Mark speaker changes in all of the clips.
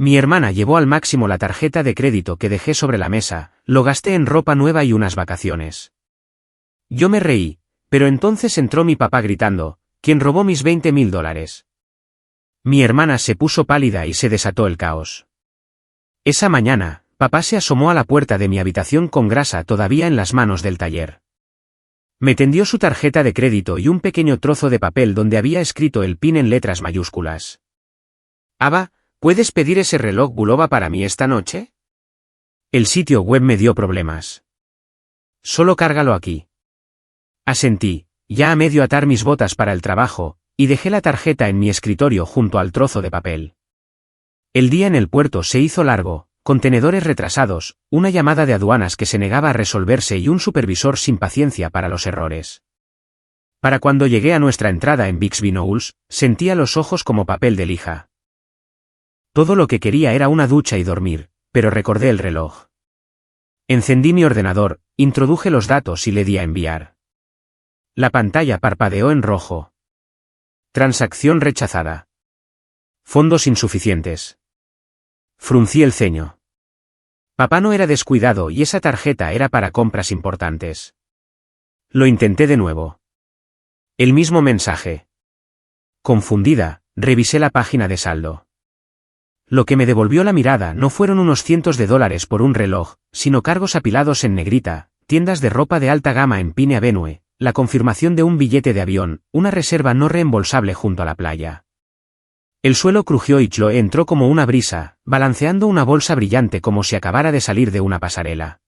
Speaker 1: Mi hermana llevó al máximo la tarjeta de crédito que dejé sobre la mesa, lo gasté en ropa nueva y unas vacaciones. Yo me reí, pero entonces entró mi papá gritando: ¿Quién robó mis $20.000? Mi hermana se puso pálida y se desató el caos. Esa mañana, papá se asomó a la puerta de mi habitación con grasa todavía en las manos del taller. Me tendió su tarjeta de crédito y un pequeño trozo de papel donde había escrito el PIN en letras mayúsculas. Ava, ¿puedes pedir ese reloj Bulova para mí esta noche? El sitio web me dio problemas. Solo cárgalo aquí. Asentí, ya a medio atar mis botas para el trabajo, y dejé la tarjeta en mi escritorio junto al trozo de papel. El día en el puerto se hizo largo, contenedores retrasados, una llamada de aduanas que se negaba a resolverse y un supervisor sin paciencia para los errores. Para cuando llegué a nuestra entrada en Bixby Knowles, sentía los ojos como papel de lija. Todo lo que quería era una ducha y dormir, pero recordé el reloj. Encendí mi ordenador, introduje los datos y le di a enviar. La pantalla parpadeó en rojo. Transacción rechazada. Fondos insuficientes. Fruncí el ceño. Papá no era descuidado y esa tarjeta era para compras importantes. Lo intenté de nuevo. El mismo mensaje. Confundida, revisé la página de saldo. Lo que me devolvió la mirada no fueron unos cientos de dólares por un reloj, sino cargos apilados en negrita, tiendas de ropa de alta gama en Pine Avenue, la confirmación de un billete de avión, una reserva no reembolsable junto a la playa. El suelo crujió y Chloe entró como una brisa, balanceando una bolsa brillante como si acabara de salir de una pasarela.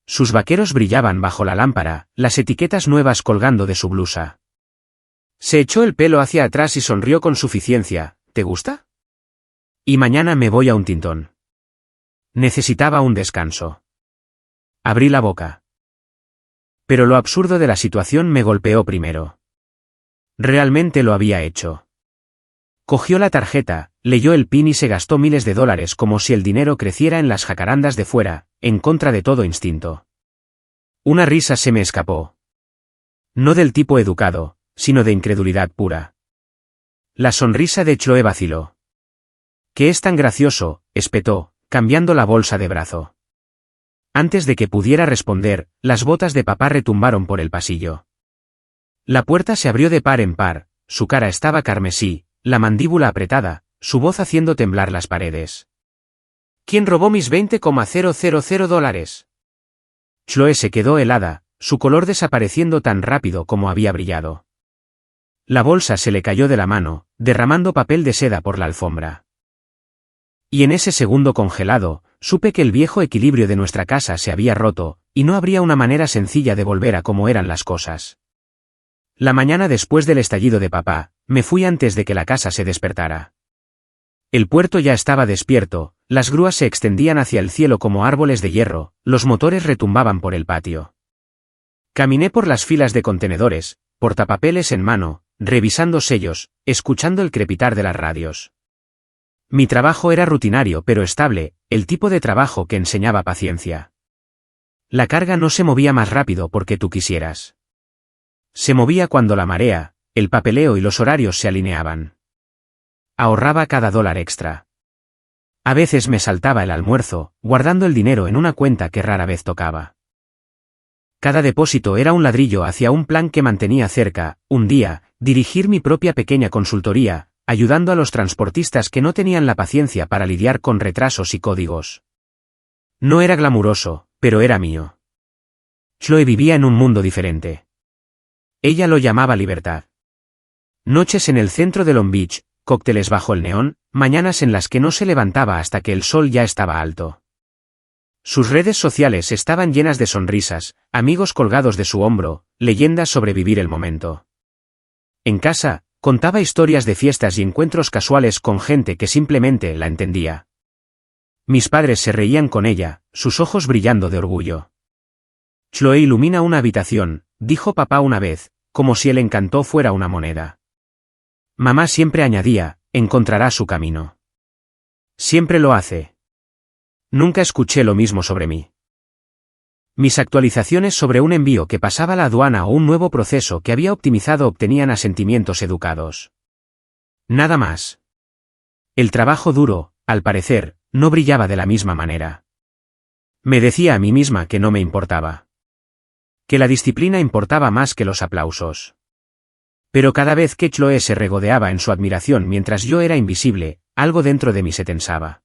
Speaker 1: Sus vaqueros brillaban bajo la lámpara, las etiquetas nuevas colgando de su blusa. Se echó el pelo hacia atrás y sonrió con suficiencia. ¿Te gusta? Y mañana me voy a un tintón. Necesitaba un descanso. Abrí la boca. Pero lo absurdo de la situación me golpeó primero. Realmente lo había hecho. Cogió la tarjeta, leyó el PIN y se gastó miles de dólares como si el dinero creciera en las jacarandas de fuera, en contra de todo instinto. Una risa se me escapó. No del tipo educado, sino de incredulidad pura. La sonrisa de Chloe vaciló. ¿Qué es tan gracioso?, espetó, cambiando la bolsa de brazo. Antes de que pudiera responder, las botas de papá retumbaron por el pasillo. La puerta se abrió de par en par, su cara estaba carmesí, la mandíbula apretada, su voz haciendo temblar las paredes. ¿Quién robó mis $20,000? Chloe se quedó helada, su color desapareciendo tan rápido como había brillado. La bolsa se le cayó de la mano, derramando papel de seda por la alfombra. Y en ese segundo congelado, supe que el viejo equilibrio de nuestra casa se había roto, y no habría una manera sencilla de volver a como eran las cosas. La mañana después del estallido de papá, me fui antes de que la casa se despertara. El puerto ya estaba despierto, las grúas se extendían hacia el cielo como árboles de hierro, los motores retumbaban por el patio. Caminé por las filas de contenedores, portapapeles en mano, revisando sellos, escuchando el crepitar de las radios. Mi trabajo era rutinario pero estable, el tipo de trabajo que enseñaba paciencia. La carga no se movía más rápido porque tú quisieras. Se movía cuando la marea, el papeleo y los horarios se alineaban. Ahorraba cada dólar extra. A veces me saltaba el almuerzo, guardando el dinero en una cuenta que rara vez tocaba. Cada depósito era un ladrillo hacia un plan que mantenía cerca, un día, dirigir mi propia pequeña consultoría, ayudando a los transportistas que no tenían la paciencia para lidiar con retrasos y códigos. No era glamuroso, pero era mío. Chloe vivía en un mundo diferente. Ella lo llamaba libertad. Noches en el centro de Long Beach, cócteles bajo el neón, mañanas en las que no se levantaba hasta que el sol ya estaba alto. Sus redes sociales estaban llenas de sonrisas, amigos colgados de su hombro, leyendas sobre vivir el momento. En casa, contaba historias de fiestas y encuentros casuales con gente que simplemente la entendía. Mis padres se reían con ella, sus ojos brillando de orgullo. Chloe ilumina una habitación, dijo papá una vez, como si el encanto fuera una moneda. Mamá siempre añadía, encontrará su camino. Siempre lo hace. Nunca escuché lo mismo sobre mí. Mis actualizaciones sobre un envío que pasaba la aduana o un nuevo proceso que había optimizado obtenían asentimientos educados. Nada más. El trabajo duro, al parecer, no brillaba de la misma manera. Me decía a mí misma que no me importaba. Que la disciplina importaba más que los aplausos. Pero cada vez que Chloe se regodeaba en su admiración mientras yo era invisible, algo dentro de mí se tensaba.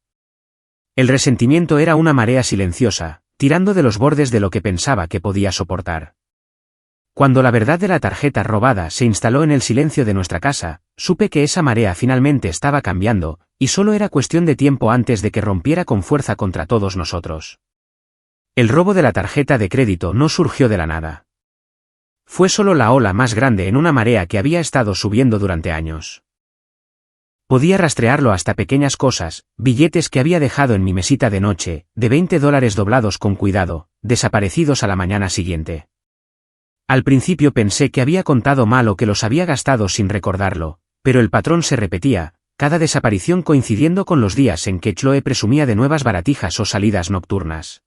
Speaker 1: El resentimiento era una marea silenciosa, tirando de los bordes de lo que pensaba que podía soportar. Cuando la verdad de la tarjeta robada se instaló en el silencio de nuestra casa, supe que esa marea finalmente estaba cambiando, y solo era cuestión de tiempo antes de que rompiera con fuerza contra todos nosotros. El robo de la tarjeta de crédito no surgió de la nada. Fue solo la ola más grande en una marea que había estado subiendo durante años. Podía rastrearlo hasta pequeñas cosas, billetes que había dejado en mi mesita de noche, de $20 doblados con cuidado, desaparecidos a la mañana siguiente. Al principio pensé que había contado mal o que los había gastado sin recordarlo, pero el patrón se repetía, cada desaparición coincidiendo con los días en que Chloe presumía de nuevas baratijas o salidas nocturnas.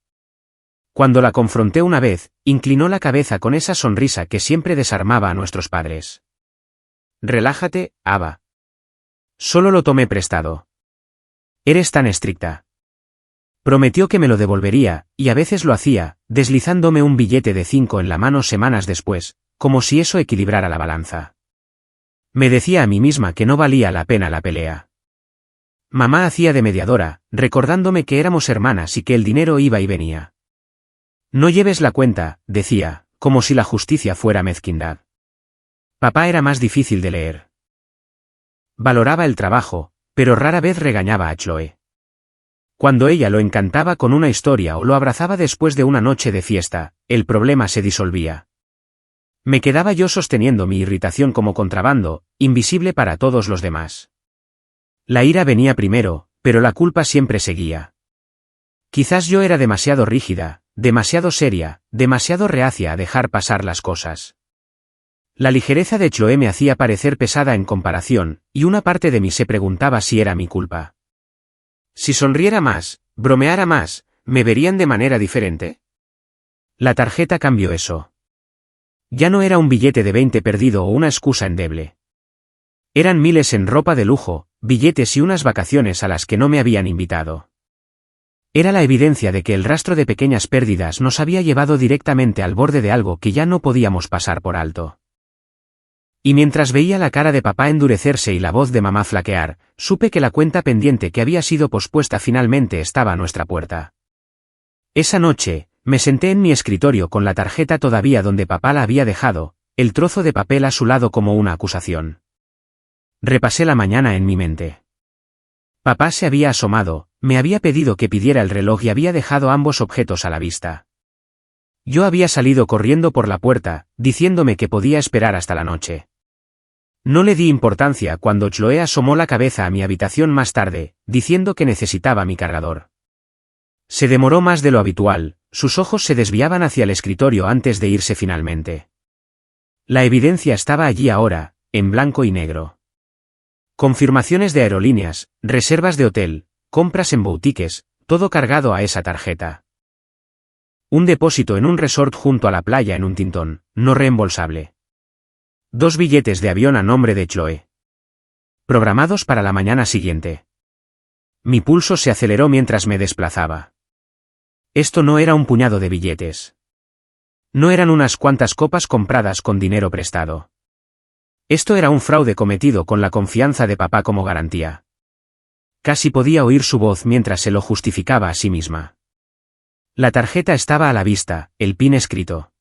Speaker 1: Cuando la confronté una vez, inclinó la cabeza con esa sonrisa que siempre desarmaba a nuestros padres. «Relájate, Ava. Solo lo tomé prestado. Eres tan estricta». Prometió que me lo devolvería, y a veces lo hacía, deslizándome un billete de 5 en la mano semanas después, como si eso equilibrara la balanza. Me decía a mí misma que no valía la pena la pelea. Mamá hacía de mediadora, recordándome que éramos hermanas y que el dinero iba y venía. «No lleves la cuenta», decía, como si la justicia fuera mezquindad. Papá era más difícil de leer. Valoraba el trabajo, pero rara vez regañaba a Chloe. Cuando ella lo encantaba con una historia o lo abrazaba después de una noche de fiesta, el problema se disolvía. Me quedaba yo sosteniendo mi irritación como contrabando, invisible para todos los demás. La ira venía primero, pero la culpa siempre seguía. Quizás yo era demasiado rígida, demasiado seria, demasiado reacia a dejar pasar las cosas. La ligereza de Chloe me hacía parecer pesada en comparación, y una parte de mí se preguntaba si era mi culpa. Si sonriera más, bromeara más, ¿me verían de manera diferente? La tarjeta cambió eso. Ya no era un billete de 20 perdido o una excusa endeble. Eran miles en ropa de lujo, billetes y unas vacaciones a las que no me habían invitado. Era la evidencia de que el rastro de pequeñas pérdidas nos había llevado directamente al borde de algo que ya no podíamos pasar por alto. Y mientras veía la cara de papá endurecerse y la voz de mamá flaquear, supe que la cuenta pendiente que había sido pospuesta finalmente estaba a nuestra puerta. Esa noche, me senté en mi escritorio con la tarjeta todavía donde papá la había dejado, el trozo de papel a su lado como una acusación. Repasé la mañana en mi mente. Papá se había asomado, me había pedido que pidiera el reloj y había dejado ambos objetos a la vista. Yo había salido corriendo por la puerta, diciéndome que podía esperar hasta la noche. No le di importancia cuando Chloe asomó la cabeza a mi habitación más tarde, diciendo que necesitaba mi cargador. Se demoró más de lo habitual, sus ojos se desviaban hacia el escritorio antes de irse finalmente. La evidencia estaba allí ahora, en blanco y negro. Confirmaciones de aerolíneas, reservas de hotel, compras en boutiques, todo cargado a esa tarjeta. Un depósito en un resort junto a la playa en un tintón, no reembolsable. 2 billetes de avión a nombre de Chloe. Programados para la mañana siguiente. Mi pulso se aceleró mientras me desplazaba. Esto no era un puñado de billetes. No eran unas cuantas copas compradas con dinero prestado. Esto era un fraude cometido con la confianza de papá como garantía. Casi podía oír su voz mientras se lo justificaba a sí misma. La tarjeta estaba a la vista, el PIN escrito.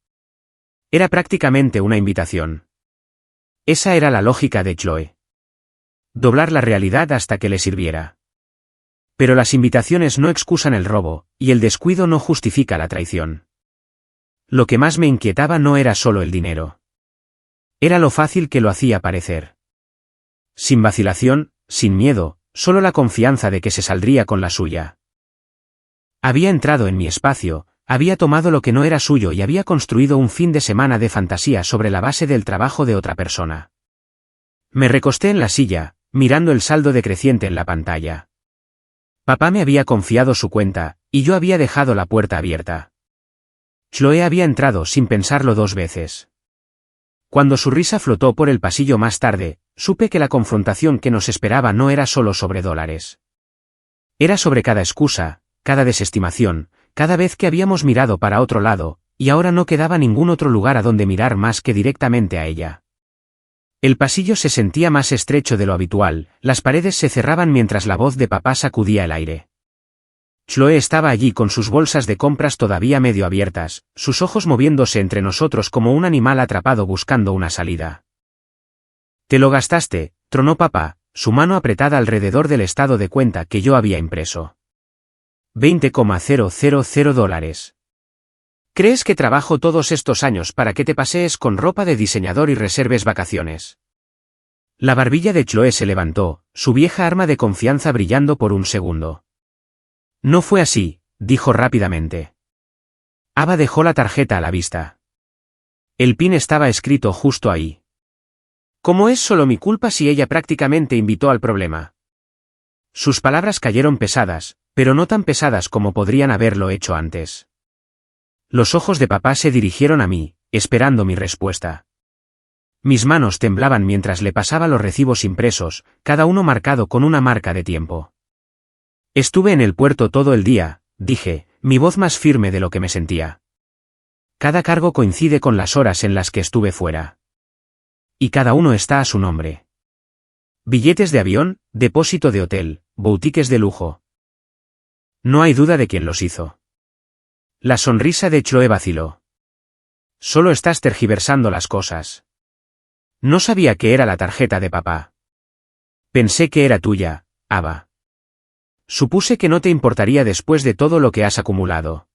Speaker 1: Era prácticamente una invitación. Esa era la lógica de Chloe. Doblar la realidad hasta que le sirviera. Pero las invitaciones no excusan el robo, y el descuido no justifica la traición. Lo que más me inquietaba no era solo el dinero. Era lo fácil que lo hacía parecer. Sin vacilación, sin miedo, solo la confianza de que se saldría con la suya. Había entrado en mi espacio, había tomado lo que no era suyo y había construido un fin de semana de fantasía sobre la base del trabajo de otra persona. Me recosté en la silla, mirando el saldo decreciente en la pantalla. Papá me había confiado su cuenta, y yo había dejado la puerta abierta. Chloe había entrado sin pensarlo 2 veces. Cuando su risa flotó por el pasillo más tarde, supe que la confrontación que nos esperaba no era solo sobre dólares. Era sobre cada excusa, cada desestimación, cada vez que habíamos mirado para otro lado, y ahora no quedaba ningún otro lugar a donde mirar más que directamente a ella. El pasillo se sentía más estrecho de lo habitual, las paredes se cerraban mientras la voz de papá sacudía el aire. Chloe estaba allí con sus bolsas de compras todavía medio abiertas, sus ojos moviéndose entre nosotros como un animal atrapado buscando una salida. «Te lo gastaste», tronó papá, su mano apretada alrededor del estado de cuenta que yo había impreso. $20,000. ¿Crees que trabajo todos estos años para que te pasees con ropa de diseñador y reserves vacaciones? La barbilla de Chloe se levantó, su vieja arma de confianza brillando por un segundo. No fue así, dijo rápidamente. Ava dejó la tarjeta a la vista. El PIN estaba escrito justo ahí. ¿Cómo es solo mi culpa si ella prácticamente invitó al problema? Sus palabras cayeron pesadas, pero no tan pesadas como podrían haberlo hecho antes. Los ojos de papá se dirigieron a mí, esperando mi respuesta. Mis manos temblaban mientras le pasaba los recibos impresos, cada uno marcado con una marca de tiempo. Estuve en el puerto todo el día, dije, mi voz más firme de lo que me sentía. Cada cargo coincide con las horas en las que estuve fuera. Y cada uno está a su nombre. Billetes de avión, depósito de hotel, boutiques de lujo. No hay duda de quién los hizo. La sonrisa de Chloe vaciló. Solo estás tergiversando las cosas. No sabía que era la tarjeta de papá. Pensé que era tuya, Ava. Supuse que no te importaría después de todo lo que has acumulado.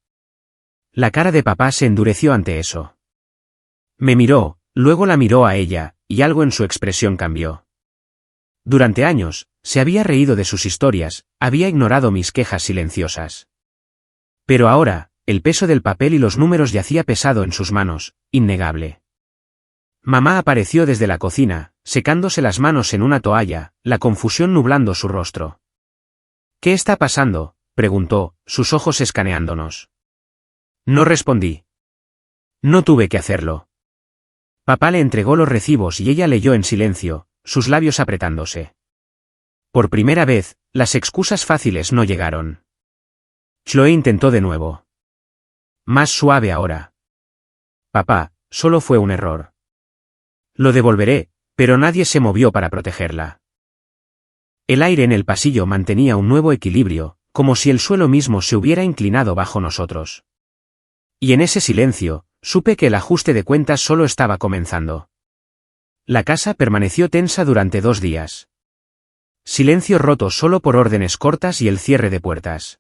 Speaker 1: La cara de papá se endureció ante eso. Me miró, luego la miró a ella, y algo en su expresión cambió. Durante años, se había reído de sus historias, había ignorado mis quejas silenciosas. Pero ahora, el peso del papel y los números yacía pesado en sus manos, innegable. Mamá apareció desde la cocina, secándose las manos en una toalla, la confusión nublando su rostro. ¿Qué está pasando?, preguntó, sus ojos escaneándonos. No respondí. No tuve que hacerlo. Papá le entregó los recibos y ella leyó en silencio, sus labios apretándose. Por primera vez, las excusas fáciles no llegaron. Chloe intentó de nuevo. Más suave ahora. Papá, solo fue un error. Lo devolveré, pero nadie se movió para protegerla. El aire en el pasillo mantenía un nuevo equilibrio, como si el suelo mismo se hubiera inclinado bajo nosotros. Y en ese silencio, supe que el ajuste de cuentas solo estaba comenzando. La casa permaneció tensa durante 2 días. Silencio roto solo por órdenes cortas y el cierre de puertas.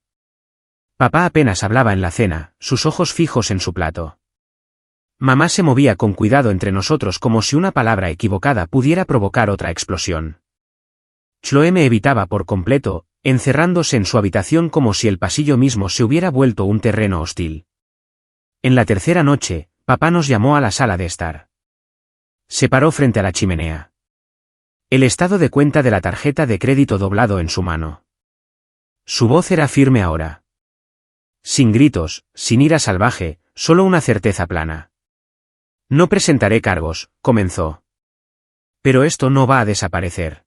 Speaker 1: Papá apenas hablaba en la cena, sus ojos fijos en su plato. Mamá se movía con cuidado entre nosotros como si una palabra equivocada pudiera provocar otra explosión. Chloe me evitaba por completo, encerrándose en su habitación como si el pasillo mismo se hubiera vuelto un terreno hostil. En la tercera noche, papá nos llamó a la sala de estar. Se paró frente a la chimenea. El estado de cuenta de la tarjeta de crédito doblado en su mano. Su voz era firme ahora. Sin gritos, sin ira salvaje, solo una certeza plana. No presentaré cargos, comenzó. Pero esto no va a desaparecer.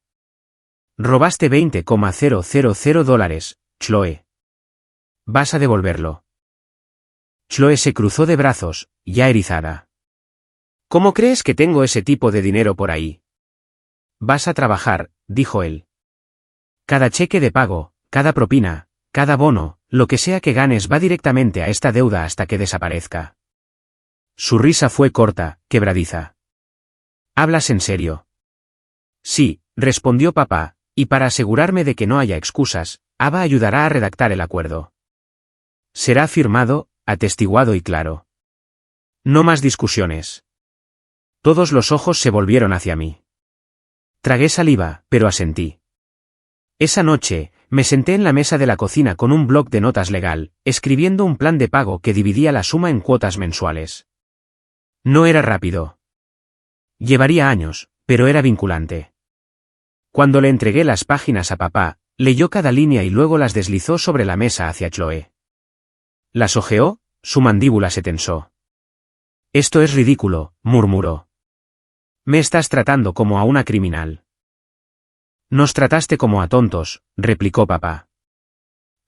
Speaker 1: Robaste $20,000, Chloe. Vas a devolverlo. Chloe se cruzó de brazos, ya erizada. ¿Cómo crees que tengo ese tipo de dinero por ahí? Vas a trabajar, dijo él. Cada cheque de pago, cada propina, cada bono, lo que sea que ganes va directamente a esta deuda hasta que desaparezca. Su risa fue corta, quebradiza. ¿Hablas en serio? Sí, respondió papá, y para asegurarme de que no haya excusas, Ava ayudará a redactar el acuerdo. Será firmado, atestiguado y claro. No más discusiones. Todos los ojos se volvieron hacia mí. Tragué saliva, pero asentí. Esa noche, me senté en la mesa de la cocina con un bloc de notas legal, escribiendo un plan de pago que dividía la suma en cuotas mensuales. No era rápido. Llevaría años, pero era vinculante. Cuando le entregué las páginas a papá, leyó cada línea y luego las deslizó sobre la mesa hacia Chloe. Las hojeó, su mandíbula se tensó. Esto es ridículo, murmuró. Me estás tratando como a una criminal. Nos trataste como a tontos, replicó papá.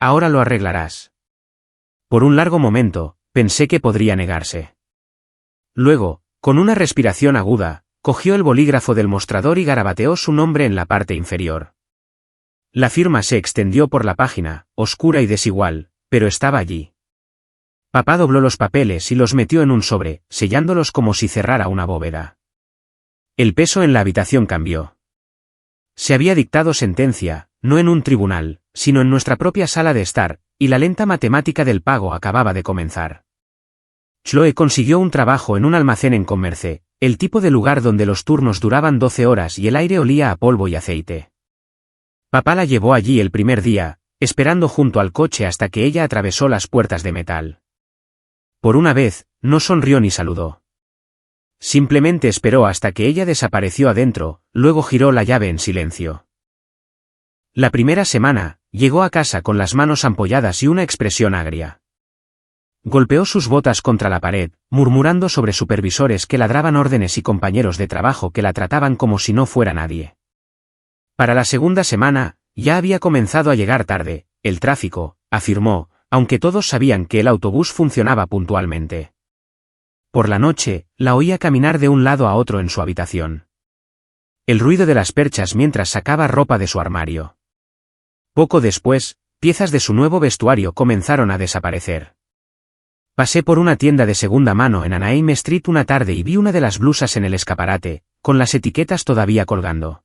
Speaker 1: Ahora lo arreglarás. Por un largo momento, pensé que podría negarse. Luego, con una respiración aguda, cogió el bolígrafo del mostrador y garabateó su nombre en la parte inferior. La firma se extendió por la página, oscura y desigual, pero estaba allí. Papá dobló los papeles y los metió en un sobre, sellándolos como si cerrara una bóveda. El peso en la habitación cambió. Se había dictado sentencia, no en un tribunal, sino en nuestra propia sala de estar, y la lenta matemática del pago acababa de comenzar. Chloe consiguió un trabajo en un almacén en Commerce, el tipo de lugar donde los turnos duraban 12 horas y el aire olía a polvo y aceite. Papá la llevó allí el primer día, esperando junto al coche hasta que ella atravesó las puertas de metal. Por una vez, no sonrió ni saludó. Simplemente esperó hasta que ella desapareció adentro, luego giró la llave en silencio. La primera semana, llegó a casa con las manos ampolladas y una expresión agria. Golpeó sus botas contra la pared, murmurando sobre supervisores que ladraban órdenes y compañeros de trabajo que la trataban como si no fuera nadie. Para la segunda semana, ya había comenzado a llegar tarde, el tráfico, afirmó, aunque todos sabían que el autobús funcionaba puntualmente. Por la noche, la oía caminar de un lado a otro en su habitación. El ruido de las perchas mientras sacaba ropa de su armario. Poco después, piezas de su nuevo vestuario comenzaron a desaparecer. Pasé por una tienda de segunda mano en Anaheim Street una tarde y vi una de las blusas en el escaparate, con las etiquetas todavía colgando.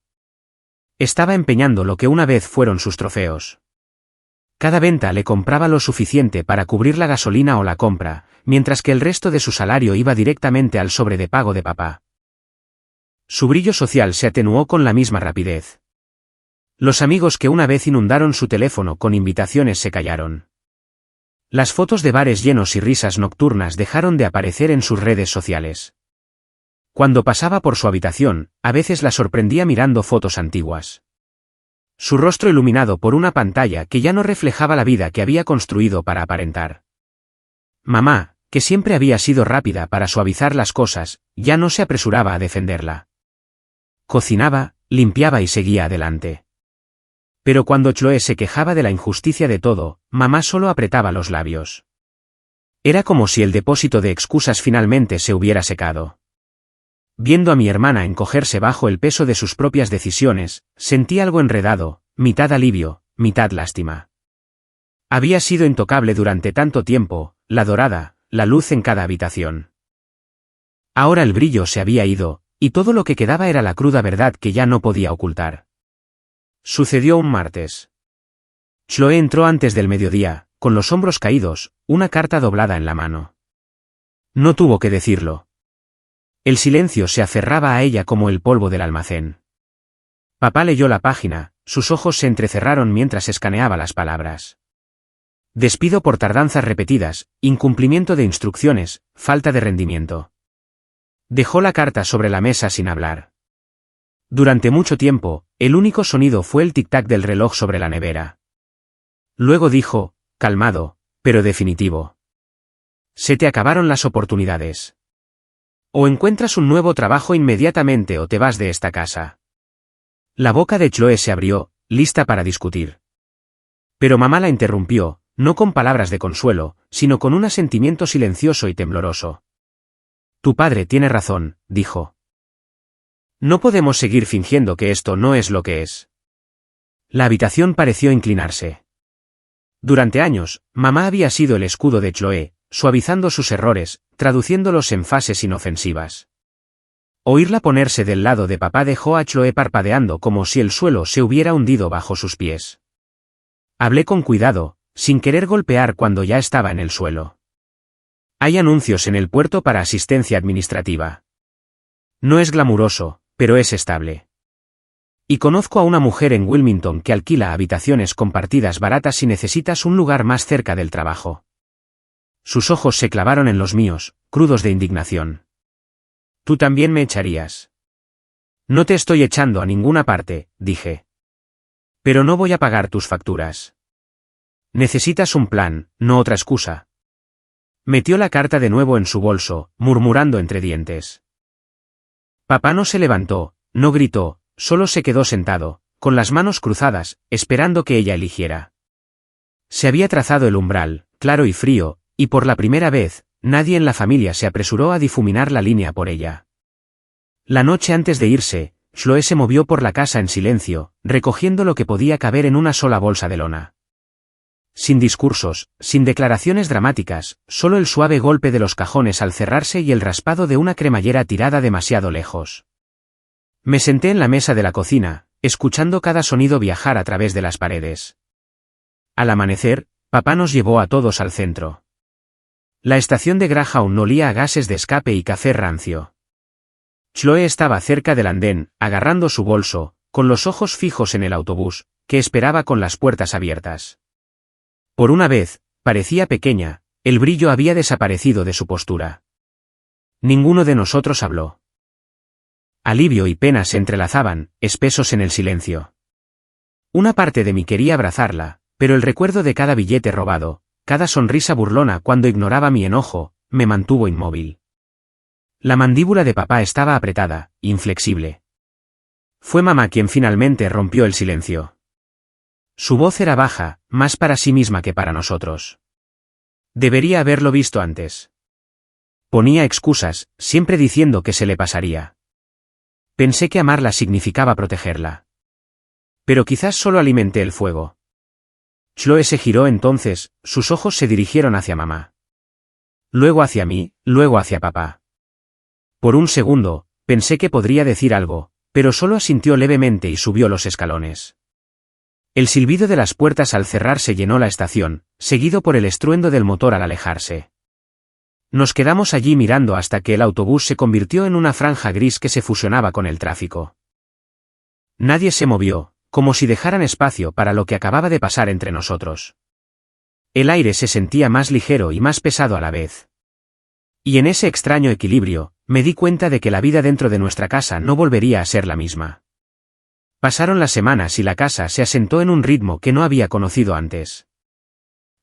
Speaker 1: Estaba empeñando lo que una vez fueron sus trofeos. Cada venta le compraba lo suficiente para cubrir la gasolina o la compra, mientras que el resto de su salario iba directamente al sobre de pago de papá. Su brillo social se atenuó con la misma rapidez. Los amigos que una vez inundaron su teléfono con invitaciones se callaron. Las fotos de bares llenos y risas nocturnas dejaron de aparecer en sus redes sociales. Cuando pasaba por su habitación, a veces la sorprendía mirando fotos antiguas. Su rostro iluminado por una pantalla que ya no reflejaba la vida que había construido para aparentar. Mamá, que siempre había sido rápida para suavizar las cosas, ya no se apresuraba a defenderla. Cocinaba, limpiaba y seguía adelante. Pero cuando Chloe se quejaba de la injusticia de todo, mamá solo apretaba los labios. Era como si el depósito de excusas finalmente se hubiera secado. Viendo a mi hermana encogerse bajo el peso de sus propias decisiones, sentí algo enredado, mitad alivio, mitad lástima. Había sido intocable durante tanto tiempo, la dorada, la luz en cada habitación. Ahora el brillo se había ido, y todo lo que quedaba era la cruda verdad que ya no podía ocultar. Sucedió un martes. Chloe entró antes del mediodía, con los hombros caídos, una carta doblada en la mano. No tuvo que decirlo. El silencio se aferraba a ella como el polvo del almacén. Papá leyó la página, sus ojos se entrecerraron mientras escaneaba las palabras. Despido por tardanzas repetidas, incumplimiento de instrucciones, falta de rendimiento. Dejó la carta sobre la mesa sin hablar. Durante mucho tiempo, el único sonido fue el tic-tac del reloj sobre la nevera. Luego dijo, calmado, pero definitivo. Se te acabaron las oportunidades. O encuentras un nuevo trabajo inmediatamente o te vas de esta casa. La boca de Chloe se abrió, lista para discutir. Pero mamá la interrumpió, no con palabras de consuelo, sino con un asentimiento silencioso y tembloroso. Tu padre tiene razón, dijo. No podemos seguir fingiendo que esto no es lo que es. La habitación pareció inclinarse. Durante años, mamá había sido el escudo de Chloe, suavizando sus errores, traduciéndolos en frases inofensivas. Oírla ponerse del lado de papá dejó a Chloe parpadeando como si el suelo se hubiera hundido bajo sus pies. Hablé con cuidado, sin querer golpear cuando ya estaba en el suelo. Hay anuncios en el puerto para asistencia administrativa. No es glamuroso, pero es estable. Y conozco a una mujer en Wilmington que alquila habitaciones compartidas baratas si necesitas un lugar más cerca del trabajo. Sus ojos se clavaron en los míos, crudos de indignación. Tú también me echarías. No te estoy echando a ninguna parte, dije. Pero no voy a pagar tus facturas. Necesitas un plan, no otra excusa. Metió la carta de nuevo en su bolso, murmurando entre dientes. Papá no se levantó, no gritó, solo se quedó sentado, con las manos cruzadas, esperando que ella eligiera. Se había trazado el umbral, claro y frío, y por la primera vez, nadie en la familia se apresuró a difuminar la línea por ella. La noche antes de irse, Chloe se movió por la casa en silencio, recogiendo lo que podía caber en una sola bolsa de lona. Sin discursos, sin declaraciones dramáticas, solo el suave golpe de los cajones al cerrarse y el raspado de una cremallera tirada demasiado lejos. Me senté en la mesa de la cocina, escuchando cada sonido viajar a través de las paredes. Al amanecer, papá nos llevó a todos al centro. La estación de Greyhound olía a gases de escape y café rancio. Chloe estaba cerca del andén, agarrando su bolso, con los ojos fijos en el autobús, que esperaba con las puertas abiertas. Por una vez, parecía pequeña, el brillo había desaparecido de su postura. Ninguno de nosotros habló. Alivio y pena se entrelazaban, espesos en el silencio. Una parte de mí quería abrazarla, pero el recuerdo de cada billete robado, cada sonrisa burlona cuando ignoraba mi enojo, me mantuvo inmóvil. La mandíbula de papá estaba apretada, inflexible. Fue mamá quien finalmente rompió el silencio. Su voz era baja, más para sí misma que para nosotros. Debería haberlo visto antes. Ponía excusas, siempre diciendo que se le pasaría. Pensé que amarla significaba protegerla. Pero quizás solo alimenté el fuego. Chloe se giró entonces, sus ojos se dirigieron hacia mamá. Luego hacia mí, luego hacia papá. Por un segundo, pensé que podría decir algo, pero solo asintió levemente y subió los escalones. El silbido de las puertas al cerrarse llenó la estación, seguido por el estruendo del motor al alejarse. Nos quedamos allí mirando hasta que el autobús se convirtió en una franja gris que se fusionaba con el tráfico. Nadie se movió, como si dejaran espacio para lo que acababa de pasar entre nosotros. El aire se sentía más ligero y más pesado a la vez. Y en ese extraño equilibrio, me di cuenta de que la vida dentro de nuestra casa no volvería a ser la misma. Pasaron las semanas y la casa se asentó en un ritmo que no había conocido antes.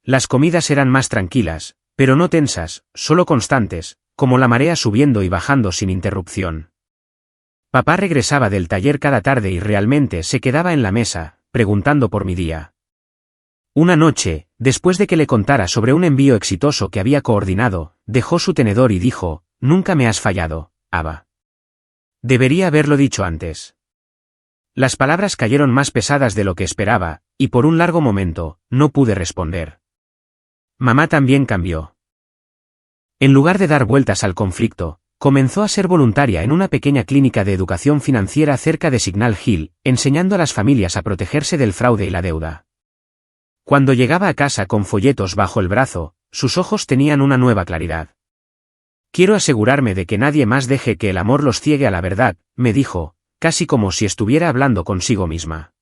Speaker 1: Las comidas eran más tranquilas, pero no tensas, solo constantes, como la marea subiendo y bajando sin interrupción. Papá regresaba del taller cada tarde y realmente se quedaba en la mesa, preguntando por mi día. Una noche, después de que le contara sobre un envío exitoso que había coordinado, dejó su tenedor y dijo: «Nunca me has fallado, Ava. Debería haberlo dicho antes». Las palabras cayeron más pesadas de lo que esperaba, y por un largo momento, no pude responder. Mamá también cambió. En lugar de dar vueltas al conflicto, comenzó a ser voluntaria en una pequeña clínica de educación financiera cerca de Signal Hill, enseñando a las familias a protegerse del fraude y la deuda. Cuando llegaba a casa con folletos bajo el brazo, sus ojos tenían una nueva claridad. «Quiero asegurarme de que nadie más deje que el amor los ciegue a la verdad», me dijo, casi como si estuviera hablando consigo misma.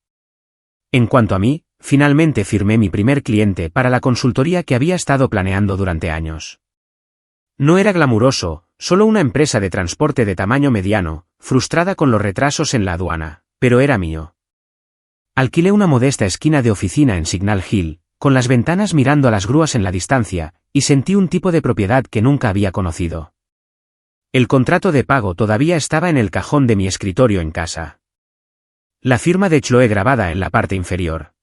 Speaker 1: En cuanto a mí, finalmente firmé mi primer cliente para la consultoría que había estado planeando durante años. No era glamuroso, solo una empresa de transporte de tamaño mediano, frustrada con los retrasos en la aduana, pero era mío. Alquilé una modesta esquina de oficina en Signal Hill, con las ventanas mirando a las grúas en la distancia, y sentí un tipo de propiedad que nunca había conocido. El contrato de pago todavía estaba en el cajón de mi escritorio en casa. La firma de Chloe grabada en la parte inferior.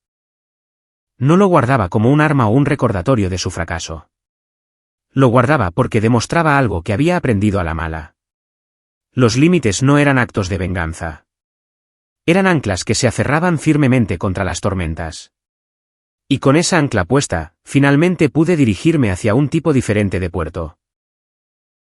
Speaker 1: No lo guardaba como un arma o un recordatorio de su fracaso. Lo guardaba porque demostraba algo que había aprendido a la mala. Los límites no eran actos de venganza. Eran anclas que se aferraban firmemente contra las tormentas. Y con esa ancla puesta, finalmente pude dirigirme hacia un tipo diferente de puerto.